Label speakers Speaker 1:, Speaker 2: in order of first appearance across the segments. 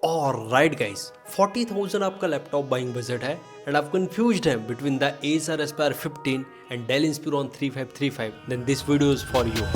Speaker 1: Alright guys, 40,000 आपका laptop buying budget है and आप कंफ्यूज्ड हैं बिटवीन द Acer Aspire 15 एंड Dell Inspiron 3535, then this video is for you.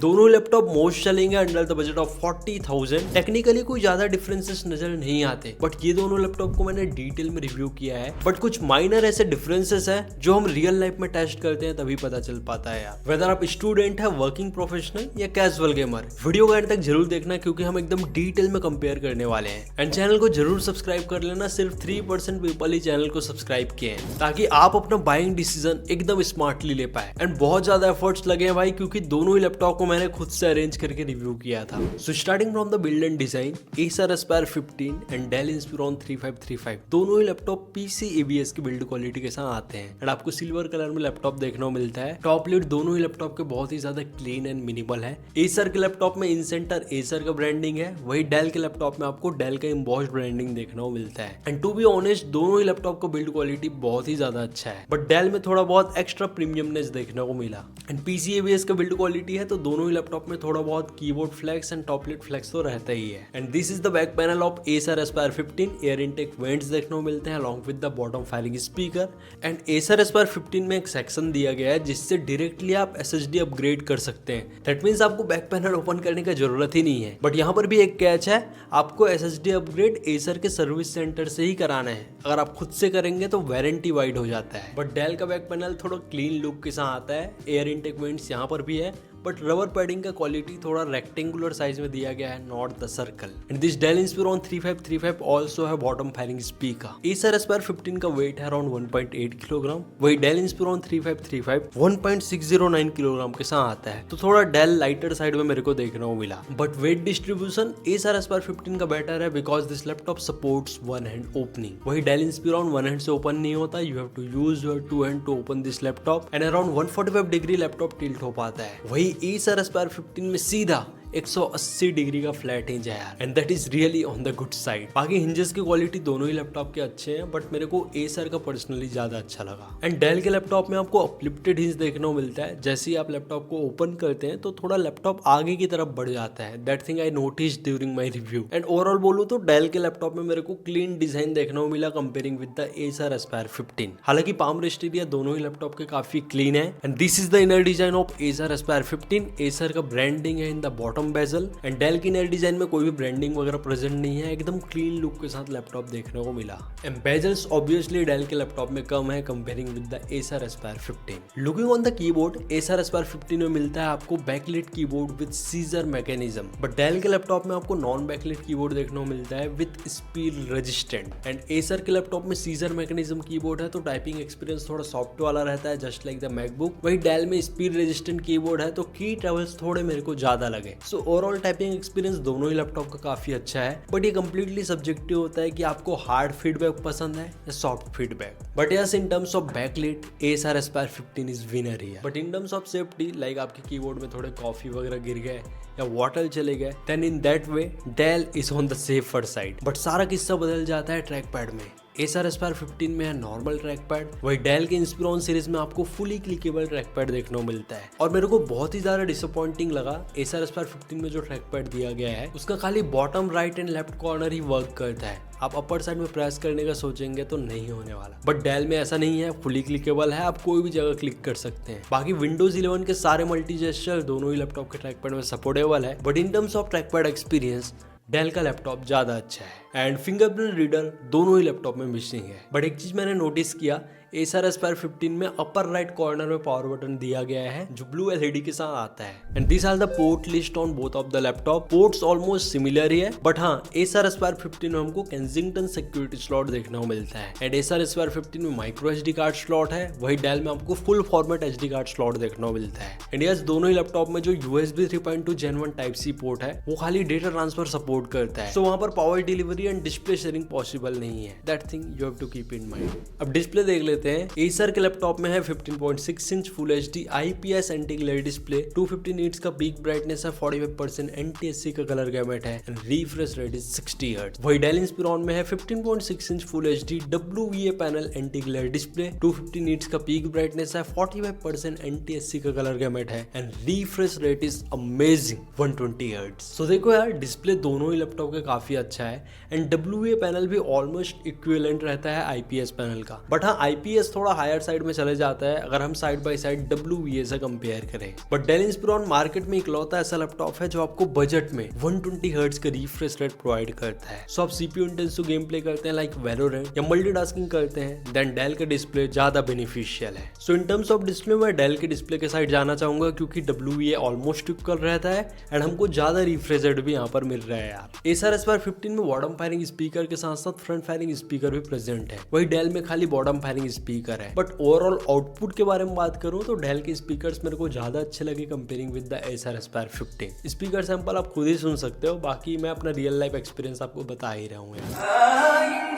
Speaker 1: दोनों laptop most चलेंगे under the budget of 40,000। Technically कोई ज्यादा डिफरेंसेस नजर नहीं आते, बट ये दोनों लैपटॉप को मैंने डिटेल में रिव्यू किया है। बट कुछ माइनर ऐसे डिफरेंसेस है जो हम रियल लाइफ में टेस्ट करते हैं तभी पता चल पाता है यार, वेदर आप स्टूडेंट है, वर्किंग प्रोफेशनल या कैजुअल गेमर। वीडियो का एंड तक जरूर देखना क्योंकि हम एकदम डिटेल में कंपेयर करने वाले हैं। एंड चैनल को जरूर सब्सक्राइब कर लेना, सिर्फ 3% पीपल ही चैनल को सब्सक्राइब किए हैं ताकि आप अपना बाइंग डिसीजन एकदम स्मार्टली ले पाए। एंड बहुत ज्यादा एफर्ट्स लगे हैं भाई, क्योंकि दोनों ही लैपटॉप को मैंने खुद से अरेंज करके रिव्यू किया था। So starting from the build and design, Acer Aspire 15 एंड Dell Inspiron 3535 दोनों ही लैपटॉप PC ABS की बिल्ड क्वालिटी के साथ आते हैं एंड आपको सिल्वर कलर में लैपटॉप देखने को मिलता है। टॉप लिड दोनों ही लैपटॉप के बहुत ही ज्यादा क्लीन एंड मिनिमल है। Acer के लैपटॉप में इन सेंटर Acer का ब्रांडिंग है, वही Dell के लैपटॉप में आपको Dell का एम्बॉस्ड ब्रांडिंग देखने को मिलता है। एंड टू बी ऑनेस्ट, दोनों ही लैपटॉप का बिल्ड क्वालिटी बहुत ही ज्यादा अच्छा है, बट Dell में थोड़ा बहुत एक्स्ट्रा प्रीमियमनेस देखने को मिला। एंड PC ABS का बिल्ड क्वालिटी है तो दोनों ही लैपटॉप में थोड़ा बहुत keyboard flex and top lid flex तो रहता ही है। And this is the back panel of Acer Aspire 15। Air intake vents देखने को मिलते हैं along with the bottom firing speaker. And Acer Aspire 15 में एक सेक्शन दिया गया है जिससे डायरेक्टली आप SSD अपग्रेड कर सकते हैं। दैट मींस आपको बैक पैनल ओपन करने का जरूरत ही नहीं है। बट यहाँ पर भी एक कैच है, आपको SSD अपग्रेड Acer के सर्विस सेंटर से ही कराना है। अगर आप खुद से करेंगे तो वारंटी वाइड हो जाता है। बट Dell का बैक पैनल थोड़ा क्लीन लुक के साथ आता है। एयर इनटेक वेंट्स यहाँ पर भी है, बट रबर पैडिंग का क्वालिटी थोड़ा रेक्टेंगुलर साइज में दिया गया है, not the circle. And this Dell Inspiron 3535 also है bottom firing speaker. Acer Aspire 15 का वेट है अराउंड 1.8 किलोग्राम, वही Dell Inspiron 3535 1.609 किलोग्राम के साथ आता है, तो थोड़ा Dell लाइटर साइड में मेरे को देखने को मिला। But weight distribution Acer Aspire 15 का बेटर है because this laptop supports one hand opening, वही Dell Inspiron वन हैंड से ओपन नहीं होता। You have to use your two hand to open this laptop and around 145 degree laptop tilt हो पाता है। वही Acer Aspire 15 में सीधा 180 डिग्री का फ्लैट हिंज है यार, and that is really on the good side. बाकी हिंजेस की क्वालिटी दोनों ही लैपटॉप के अच्छे हैं, बट मेरे को Acer का पर्सनली ज्यादा अच्छा लगा। एंड Dell के लैपटॉप में आपको अपलिफ्टेड हिंज देखने को मिलता है। जैसे ही आप लैपटॉप को ओपन करते हैं तो थोड़ा लैपटॉप आगे की तरफ बढ़ जाता है। That thing I notice during my review. And overall बोलूं तो Dell के लैपटॉप में मेरे को क्लीन डिजाइन देखने को मिला comparing with the Acer Aspire 15। हालांकि पाम रेस्ट एरिया दोनों ही लैपटॉप के काफी क्लीन है। And this is the inner design of Acer Aspire 15। Acer का ब्रांडिंग है in the bottom bezel and Dell की नए डिजाइन में कोई भी ब्रांडिंग वगैरह प्रेजेंट नहीं है, एकदम क्लीन लुक के साथ लैपटॉप देखने को मिला। एंड बेजल्स ऑब्वियसली Dell के लैपटॉप में कम है comparing with the Acer Aspire 15। Looking on the keyboard, Acer Aspire 15 में मिलता है आपको backlit keyboard with scissor mechanism, but Dell के लैपटॉप में आपको नॉन बैकलिट कीबोर्ड देखने को मिलता है with speed resistant. And Acer के लैपटॉप में सीजर मैकेनिज्म कीबोर्ड है तो टाइपिंग एक्सपीरियंस थोड़ा सॉफ्ट वाला रहता है, जस्ट लाइक द मैकबुक। वही Dell में स्पीड रेजिस्टेंट कीबोर्ड है तो की ट्रेवल्स थोड़े मेरे को ज्यादा लगे। सो ओवरऑल टाइपिंग एक्सपीरियंस दोनों ही लैपटॉप का काफी अच्छा है, बट ये कंप्लीटली सब्जेक्टिव होता है कि आपको हार्ड फीडबैक पसंद है या soft feedback. But yes, in terms of backlit Acer Aspire 15 is winner here. But in terms of safety, like आपके कीबोर्ड में थोड़े कॉफी वगैरह गिर गए या वाटर चले गए, then in that way Dell is on the safer side. But सारा किस्सा बदल जाता है ट्रैक पैड में। Acer Aspire 15 में है नॉर्मल ट्रैक पैड, वही Dell के Inspiron सीरीज में आपको फुली क्लिकेबल ट्रैक पैड देखने को मिलता है। और मेरे को बहुत ही ज्यादा डिसअपॉइंटिंग लगा Acer Aspire 15 में जो ट्रैक पैड दिया गया है उसका खाली bottom right and left corner he work करता है। आप अपर साइड में प्रेस करने का सोचेंगे तो नहीं होने वाला, बट Dell में ऐसा नहीं है, फुली क्लिकेबल है, आप कोई भी जगह क्लिक कर सकते हैं। बाकी Windows 11 के सारे मल्टी जेस्चर दोनों ही लैपटॉप के ट्रैक पैड में सपोर्टेबल है, but in terms of track pad experience Dell का लैपटॉप ज्यादा अच्छा है। एंड फिंगरप्रिंट रीडर दोनों ही लैपटॉप में मिसिंग है, बट एक चीज मैंने नोटिस किया, Acer Aspire 15 में अपर राइट कॉर्नर में पावर बटन दिया गया है जो ब्लू LED के साथ आता है। And this are the port list on both of the laptop. Ports almost similar ही है, बट हाँ Acer Aspire 15 में हमको Kensington सिक्योरिटी स्लॉट देखने को मिलता है। एंड Acer Aspire 15 में माइक्रो SD कार्ड स्लॉट है, वही Dell में आपको full format SD card slot देखने को मिलता है। एंड यस, दोनों ही लैपटॉप में जो USB 3.2 Gen 1 Type-C पोर्ट है वो खाली डेटा ट्रांसफर सपोर्ट करता है, सो वहां पर power delivery and display sharing possible नहीं है। That thing you have to keep in mind. अब डिस्प्ले देख लेते लेते हैं। एसर के लैपटॉप में है 15.6 inch full HD IPS anti glare display, 250 nits का पीक ब्राइटनेस है, 45% NTSC का कलर गैमेट है and refresh rate is 60 hertz. वही डेल इंस्पिरॉन में है 15.6 inch full HD WVA panel anti glare display, 250 nits का पीक ब्राइटनेस है, 45% NTSC का कलर गैमेट है and refresh rate is amazing 120 hertz. So देखो यार, डिस्प्ले दोनों ही लैपटॉप के काफी अच्छा है एंड WVA पैनल भी ऑलमोस्ट इक्विवेलेंट रहता है IPS पैनल का। बट हाँ, IPS थोड़ा हायर साइड में चले जाता है अगर हम साइड बाय साइड WVA से कंपेयर करें। बट डेल इंस्पिरॉन मार्केट में इकलौता ऐसा लैपटॉप है जो आपको बजट में 120 हर्ट्ज का रिफ्रेश रेट प्रोवाइड करता है। सो आप CPU इंटेंसिव गेम प्ले करते हैं लाइक वैलोरेंट या मल्टीटास्किंग करते हैं, देन डेल का डिस्प्ले ज्यादा बेनिफिशियल है। सो इन टर्म्स ऑफ डिस्प्ले मैं डेल के डिस्प्ले के साइड जाना चाहूंगा क्योंकि WVA ऑलमोस्ट इक्वल रहता है एंड हमको ज्यादा रिफ्रेश रेट भी यहाँ पर मिल रहा है यार। Acer Aspire 15 में बॉटम फायरिंग स्पीकर के साथ साथ फ्रंट फायरिंग स्पीकर भी प्रेजेंट है, वही डेल में खाली बॉटम फायरिंग स्पीकर है। बट ओवरऑल आउटपुट के बारे में बात करूं तो डेल के स्पीकर्स मेरे को ज्यादा अच्छे लगे comparing with the Acer Aspire 15। Speaker sample आप खुद ही सुन सकते हो, बाकी मैं अपना रियल लाइफ एक्सपीरियंस आपको बता ही रहा हूँ यार।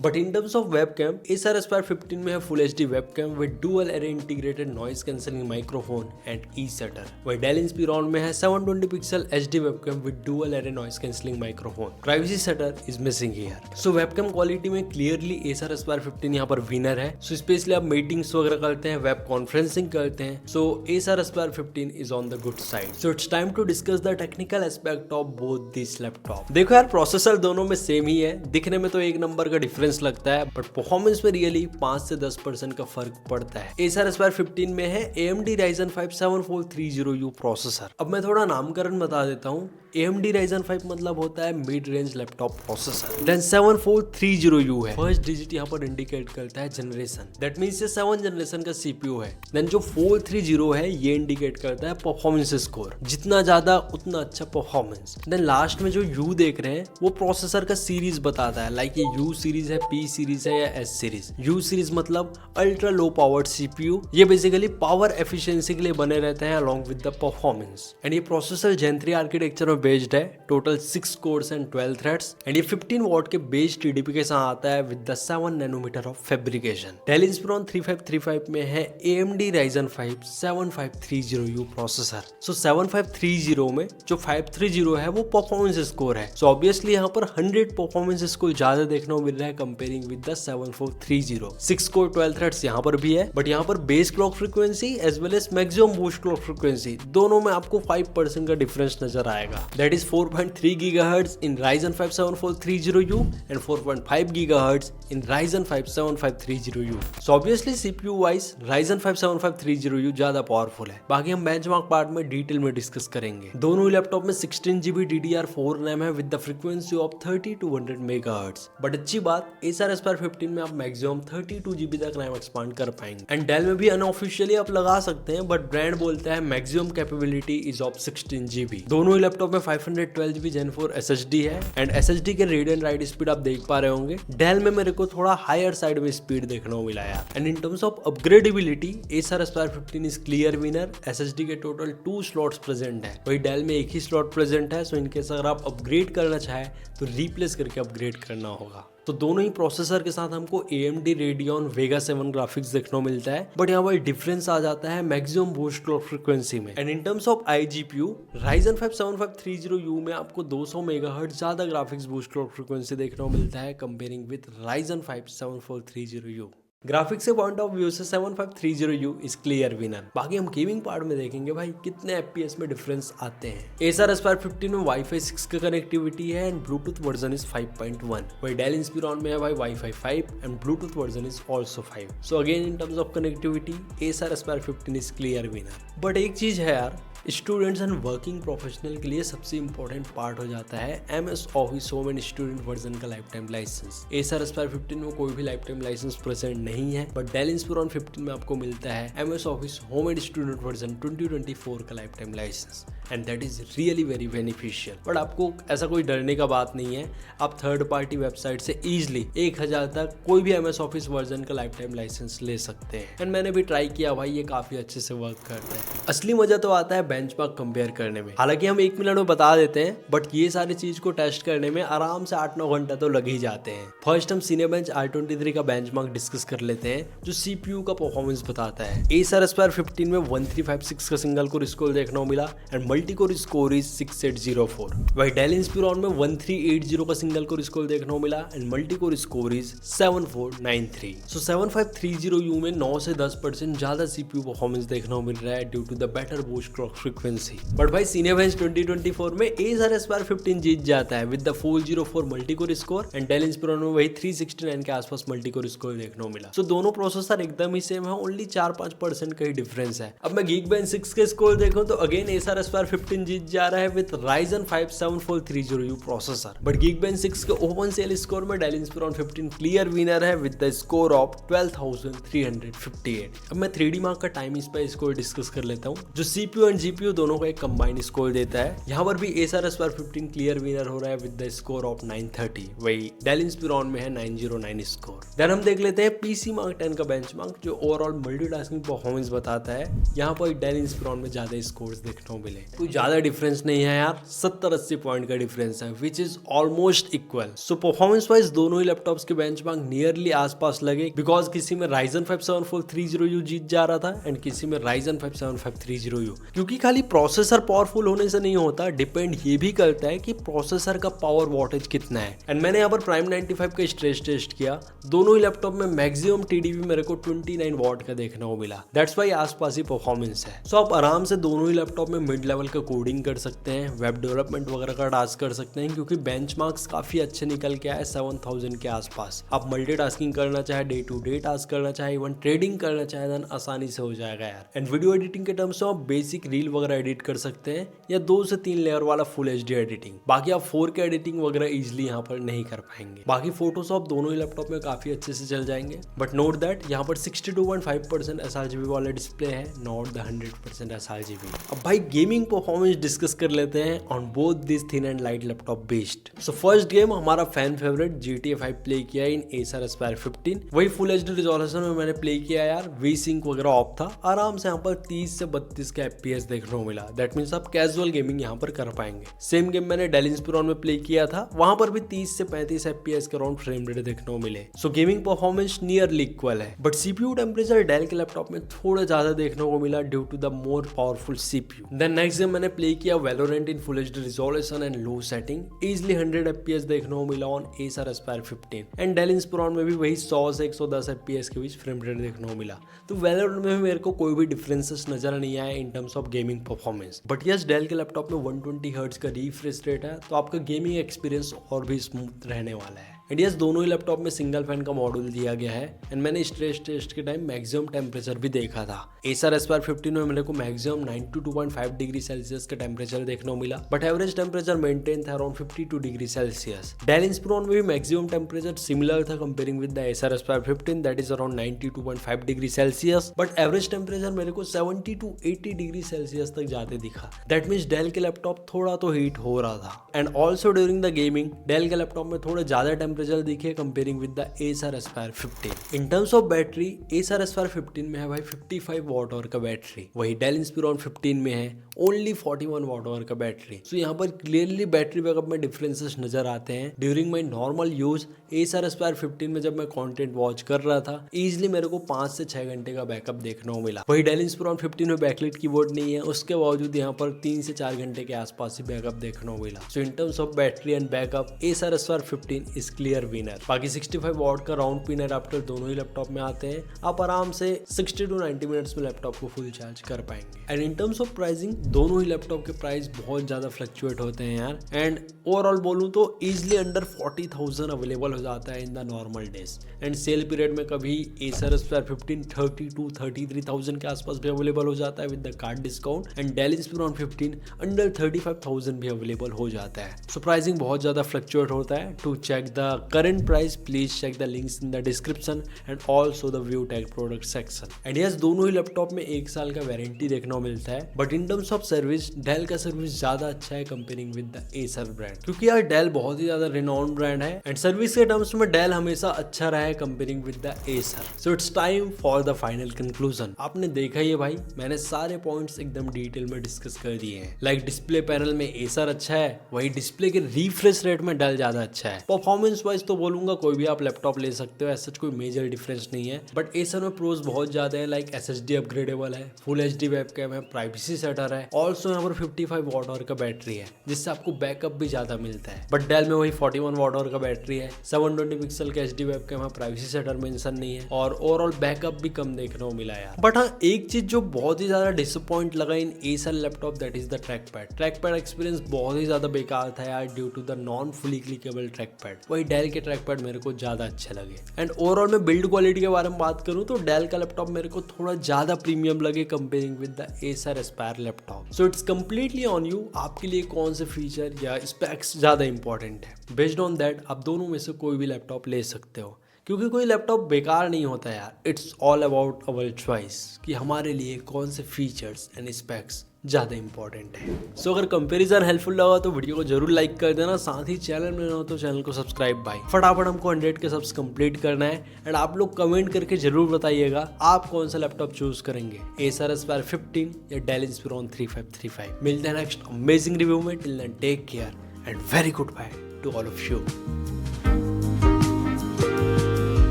Speaker 1: But in terms of webcam, Acer Aspire 15 में है full HD webcam with dual array integrated noise cancelling microphone and e-shutter. वही डेल इंस्पिरॉन में है 720 pixel HD webcam with dual array noise cancelling microphone. Privacy shutter is missing here. So webcam quality में clearly Acer Aspire 15 यहाँ पर winner है। So specially आप meetings वगैरह करते हैं, वेब कॉन्फ्रेंसिंग करते हैं, so Acer Aspire 15 is on the good side. So it's time to discuss the technical aspect of both this laptop. देखो यार, प्रोसेसर दोनों में सेम ही है, दिखने में तो एक नंबर का डिफरेंस लगता है बट परफॉर्मेंस में रियली 5 से 10% का फर्क पड़ता है। Acer Aspire 15 में है AMD Ryzen 5 7430U प्रोसेसर। अब मैं थोड़ा नामकरण बता देता हूँ। AMD Ryzen 5 मतलब होता है mid range laptop processor. Then 7430U है, फर्स्ट डिजिट यहाँ पर इंडिकेट करता है जनरेशन, दैट मींस ये 7 जनरेशन का CPU है। देन जो 430 है ये इंडिकेट करता है परफॉर्मेंस स्कोर, जितना ज्यादा उतना अच्छा परफॉर्मेंस। देन लास्ट में जो U देख रहे हैं वो प्रोसेसर का सीरीज बताता है, लाइक ये U सीरीज है, P सीरीज है या S सीरीज। U सीरीज मतलब अल्ट्रा लो पावर्ड CPU, ये बेसिकली पावर एफिशिएंसी के लिए बने रहते हैं along with the performance. And ये प्रोसेसर Gen 3 आर्किटेक्चर में बेस्ड है, total 6 course and 12 threads and ये 15 वॉट के बेस TDP के साथ आता है with the 7 nanometer of fabrication. Dell Inspiron 3535 में है AMD Ryzen 5 7530U प्रोसेसर। सो 7530 में जो 530 है वो परफॉर्मेंस स्कोर है। सो ऑब्वियसली यहाँ पर 100 परफॉर्मेंस स्कोर ज्यादा देखने को मिल रहा है comparing with the 7430। 6 core 12 threads यहाँ पर भी है, बट यहाँ पर base clock frequency as well as maximum boost clock frequency दोनों में आपको 5% का डिफरेंस नजर आएगा। That is 4.3 GHz in Ryzen 5 7430U and 4.5 GHz in Ryzen 5 7530U। So obviously CPU wise Ryzen 5 7530U ज्यादा पावरफुल है। बाकी हम बेंचमार्क पार्ट में डिटेल में डिस्कस करेंगे। दोनों ही लैपटॉप में 16GB DDR4 रैम है with the frequency of 30 to 100 MHz। But अच्छी बात, Acer Aspire 15 में आप मैक्सिमम 32GB तक रैम एक्सपांड कर पाएंगे। एंड डेल में भी अनऑफिशियली आप लगा सकते हैं, बट ब्रांड बोलता है maximum capability is of 16GB। दोनों ही लैपटॉप में 512GB Gen 4 SSD है एंड SSD के रीड एंड राइट स्पीड आप देख पा रहे होंगे। डेल में मेरे को थोड़ा हायर साइड में स्पीड देखने को मिला यार। And in terms of upgradability Acer Aspire 15 is clear winner. SSD के टोटल 2 स्लॉट्स प्रेजेंट है, वही डेल में एक ही स्लॉट प्रेजेंट है। सो इनकेस अगर आप अपग्रेड करना चाहे तो रिप्लेस करके अपग्रेड करना होगा। तो दोनों ही प्रोसेसर के साथ हमको AMD Radeon Vega 7 ग्राफिक्स देखने को मिलता है, बट यहाँ पर डिफरेंस आ जाता है मैक्सिमम बूस्ट क्लॉक फ्रीक्वेंसी में। And in terms of iGPU Ryzen 5 7530U में आपको 200 MHz ज्यादा ग्राफिक्स बूस्ट क्लॉक फ्रीक्वेंसी देखने को मिलता है comparing with Ryzen 5 7430U। Graphics के पॉइंट ऑफ व्यू से 7530U इज क्लियर विनर। बाकी हम गेमिंग पार्ट में देखेंगे भाई कितने FPS में डिफरेंस आते हैं। Acer Aspire 15 में Wi-Fi 6 का कनेक्टिविटी है एंड ब्लूटूथ वर्जन इज 5.1। वही डेल इंस्पिरॉन में है भाई Wi-Fi 5 and Bluetooth version is also 5। So again in terms of connectivity Acer Aspire 15 is clear winner. But एक चीज है यार, स्टूडेंट्स एंड वर्किंग प्रोफेशनल के लिए सबसे इंपॉर्टेंट पार्ट हो जाता है MS Office home and student version का life time licence. Acer Aspire 15 में कोई भी लाइफ टाइम लाइसेंस प्रेजेंट नहीं है, बट डेल इंस्पिरॉन 15 में आपको मिलता है MS Office home and student version 2024 का life time license and that is really very beneficial. But आपको ऐसा कोई डरने का बात नहीं है, आप थर्ड पार्टी वेबसाइट से इजिली 1000 तक कोई भी MS Office वर्जन का लाइफ टाइम लाइसेंस ले सकते हैं। एंड मैंने भी ट्राई किया भाई, ये काफी अच्छे से वर्क करता है। असली मजा तो आता है बेंचमार्क कंपेयर करने में। हालांकि हम 1 मिनट में बता देते हैं, बट ये सारी चीज को टेस्ट करने में आराम से 8-9 घंटा तो लग ही जाते हैं। फर्स्ट हम Cinebench i23 का बेंचमार्क डिस्कस कर लेते हैं, जो CPU का परफॉर्मेंस बताता है। Acer Aspire 15 में 1356 का सिंगल कोर स्कोर देखने को मिला and multi core score is 6804। वही Dell Inspiron में 1380 का सिंगल कोर स्कोर देखने को मिला and multi core score is 7493। So 7530U में 9 से 10% ज्यादा CPU परफॉर्मेंस देखने को मिल रहा है due to the better boost clock frequency. But भाई Cinebench 2024 में Acer Aspire 15 जीत जाता है with the 404 multi core score and Dell Inspiron में वही 369 के आसपास मल्टी कोर स्कोर देखने को मिला। सो दोनों प्रोसेसर एकदम ही सेम है, ओनली 4-5% का ही डिफरेंस है। अब मैं Geekbench 6 के स्कोर देखूं तो अगेन Acer Aspire 15 जीत जा रहा है with Ryzen 5 7430U processor. But Geekbench 6 के ओपन सेल स्कोर में Dell Inspiron 15 क्लियर विनर है विद द स्कोर ऑफ 12,358। अब मैं 3D मार्क का टाइम स्पाइस स्कोर डिस्कस कर लेता हूँ, जो CPU एंड GPU दोनों का एक कंबाइंड स्कोर देता है। यहाँ पर भी Acer Aspire 15 क्लियर विनर हो रहा है विद द स्कोर ऑफ 930। वही Dell Inspiron में है 909 स्कोर। देन हम देख लेते हैं PC Mark 10 का बेंचमार्क, जो ओवरऑल मल्टीटास्किंग परफॉर्मेंस बताता है। यहाँ पर Dell Inspiron में ज्यादा स्कोर्स देखने को मिले, कोई ज्यादा डिफरेंस नहीं है यार, 70-80 पॉइंट का डिफरेंस है which is almost equal. So performance wise दोनों ही लैपटॉप्स के बेंचमार्क नियरली आसपास लगे, बिकॉज किसी में Ryzen 5 7430U जीत जा रहा था एंड किसी में Ryzen 5 7530U। क्योंकि खाली प्रोसेसर पावरफुल होने से नहीं होता, डिपेंड ये भी करता है कि प्रोसेसर का पावर वॉटेज कितना है। एंड मैंने यहाँ पर Prime 95 का स्ट्रेस टेस्ट किया, दोनों ही लैपटॉप में मैक्सिमम TDP मेरे को 29 वॉट का देखने को मिला। दैट्स वाई आसपास ही परफॉर्मेंस है। सो आप आराम से दोनों ही लैपटॉप में मिड लेवल का कोडिंग कर सकते हैं, वेब डेवलपमेंट वगैरह का टास्क कर सकते हैं, क्योंकि बेंचमार्क्स काफी अच्छे निकल के आए 7000 के आसपास। आप मल्टीटास्किंग करना चाहे, डे टू डे टास्क करना चाहे, इवन ट्रेडिंग करना चाहे, देन आसानी से हो जाएगा यार। एंड वीडियो एडिटिंग के टर्म्स में आप बेसिक रील वगैरह एडिट कर सकते हैं या 2 से 3 लेयर वाला फुल HD एडिटिंग। बाकी आप 4K एडिटिंग वगैरह इजिली यहाँ पर नहीं कर पाएंगे। बाकी फोटोशॉप दोनों ही लैपटॉप में काफी अच्छे से चल जाएंगे, बट नोट दैट यहाँ पर 62.5% sRGB वाला डिस्प्ले है, नॉट द 100% sRGB। अब भाई गेमिंग परफॉर्मेंस डिस्कस कर लेते हैं on both this thin and light laptop based. So first game हमारा फैन फेवरेट GTA 5 प्ले किया इन Acer Aspire 15। वही फुल HD रिजोल्यूशन में मैंने प्ले किया यार, V-Sync वगैरह ऑफ था, आराम से यहाँ पर 30 से 32 का FPS देखने को मिला। दैट मीन्स आप कैजुअल गेमिंग यहाँ पर कर पाएंगे। सेम गेम मैंने Dell Inspiron में प्ले किया था, वहां पर भी 30 से 35 FPS के अराउंड फ्रेम रेट देखने को मिले। So gaming performance nearly equal है, बट CPU टेम्परेचर Dell के लैपटॉप में थोड़ा ज्यादा देखने को मिला due to the more powerful CPU। Then next game मैंने प्ले किया Valorant in full HD resolution and low setting, easily 100 FPS देखने को मिला ऑन Acer Aspire 15। एंड Dell Inspiron में भी वही 100 से 110 FPS के बीच फ्रेम रेट देखने को मिला। तो Valorant में भी मेरे को कोई भी डिफरेंसेस नजर नहीं आया इन terms of gaming performance. But yes, Dell के लैपटॉप में 120 हर्ट्ज का रिफ्रेश रेट है, तो आपका गेमिंग एक्सपीरियंस और भी स्मूथ रहने वाला है। एंड यस, दोनों ही लैपटॉप में सिंगल फैन का मॉड्यूल दिया गया है एंड मैंने स्ट्रेस टेस्ट के टाइम मैक्सिमम टेम्परेचर भी देखा था। Acer Aspire 15 में मेरे को मैक्सिमम 92.5 डिग्री सेल्सियस का टेम्परेचर देखने को मिला, बट एवरेज टेम्परेचर मेंटेन था around 52 degree Celsius. Dell Inspiron में भी मैक्सिमम टेम्परेचर सिमिलर था comparing with the Acer Aspire 15, that is around 92.5 degree Celsius, but average temperature मेरे को 70 to 80 डिग्री सेल्सियस तक जाते दिखा। दैट मीन्स Dell के लैपटॉप थोड़ा तो हीट हो रहा था। And also during the gaming Dell के लैपटॉप में थोड़े ज्यादा टेम्परेचर दिखे comparing with the Acer Aspire 15। In terms of battery Acer Aspire 15 में है भाई 55 वॉट आवर का बैटरी, वही Dell Inspiron 15 में है ओनली 41 वॉट आवर का बैटरी। सो यहाँ पर क्लियरली बैटरी बैकअप में डिफरेंसेस नजर आते हैं। During my normal use Acer Aspire 15 में जब मैं कंटेंट वॉच कर रहा था, इजिली मेरे को 5 से 6 घंटे का बैकअप देखने को मिला। वही Dell Inspiron 15 में बैकलिट कीबोर्ड नहीं है, उसके बावजूद यहाँ पर 3 से 4 घंटे के आसपास ही बैकअप देखने को मिला। So in terms of battery and backup Acer Aspire 15 is clear winner. बाकी 65 वॉट का राउंड पिन अडाप्टर दोनों ही लैपटॉप में आते हैं, आप आराम से 60 to 90 मिनट्स में लैपटॉप को फुल चार्ज कर पाएंगे। And in terms of pricing दोनों ही लैपटॉप के प्राइस बहुत ज्यादा फ्लक्चुएट होते हैं यार। एंड ओवरऑल बोलूं तो इजिली अंडर 40,000 अवेलेबल हो जाता है in the normal days. And sale period में कभी Acer Aspire 15 32 33,000 के आसपास भी अवेलेबल हो जाता है with the card discount. And Dell Inspiron 15 under 35,000 भी अवेलेबल हो जाता है। सो प्राइसिंग बहुत ज्यादा फ्लक्चुएट होता है। To check the the current price please check the links in the description and also the view tag product section. And yes, दोनों ही लैपटॉप में 1 साल का वारंटी देखने को मिलता है, but in terms of service Dell का सर्विस ज्यादा अच्छा है comparing with the Acer brand, क्योंकि यार डेल बहुत ही ज्यादा रिनाउंड ब्रांड है एंड सर्विस के टर्म्स में डेल हमेशा अच्छा रहा है comparing with the Acer. So it's time for the final conclusion. आपने देखा ही है भाई, मैंने सारे पॉइंट्स एकदम डिटेल में डिस्कस कर दिए हैं। लाइक डिस्प्ले पैनल में एसर अच्छा है, वही डिस्प्ले के रिफ्रेश रेट में डेल ज्यादा अच्छा है। परफॉर्मेंस वाइज तो बोलूंगा कोई भी आप लैपटॉप ले सकते हो, ऐसा कोई मेजर डिफरेंस नहीं है, बट एसर में प्रोज बहुत ज्यादा है। लाइक SSD अपग्रेडेबल है, फुल HD वेबकैम है, प्राइवेसी सेटर है, ऑल्सो यहाँ पर 55 वॉट आवर का बैटरी है जिससे आपको बैकअप भी ज्यादा मिलता है। बट डेल में वही 41 वॉट आवर का बैटरी है, 720 पिक्सल का HD वेबकैम है, प्राइवेसी सेटर मेंशन नहीं है और ओवरऑल बैकअप भी कम देखने को मिला यार। बट हाँ, एक चीज जो बहुत ही ज्यादा डिसअपॉइंट लगा in Acer laptop, that is the track pad experience बहुत ही ज्यादा बेकार था यार, due to the non fully clickable track pad. वही डेल के ट्रैक पैड मेरे को ज्यादा अच्छे लगे। एंड ओवरऑल में बिल्ड क्वालिटी के बारे में बात करूं तो डेल का लैपटॉप मेरे को थोड़ा ज्यादा प्रीमियम लगे comparing with the Acer Aspire laptop. So it's completely on you, आपके लिए कौन से फीचर या स्पेक्स ज्यादा इंपॉर्टेंट है। बेस्ड ऑन दैट आप दोनों में से कोई भी लैपटॉप ले सकते हो, क्योंकि कोई लैपटॉप बेकार नहीं होता यार। It's all about our choice कि हमारे लिए कौन से फीचर्स एंड स्पेक्स ज़्यादा इंपॉर्टेंट है। सो अगर कंपैरिजन हेल्पफुल लगा तो वीडियो को जरूर लाइक कर देना, साथ ही चैनल में ना हो तो चैनल को सब्सक्राइब भाई। फटाफट हमको 100 के सब्स कंप्लीट करना है एंड आप लोग कमेंट करके जरूर बताइएगा आप कौन सा लैपटॉप चूज करेंगे, एसर एस्पायर 15 या डेल इंस्पिरॉन 3535। मिलते हैं नेक्स्ट अमेजिंग रिव्यू में। Till then take care and very goodbye to all of you.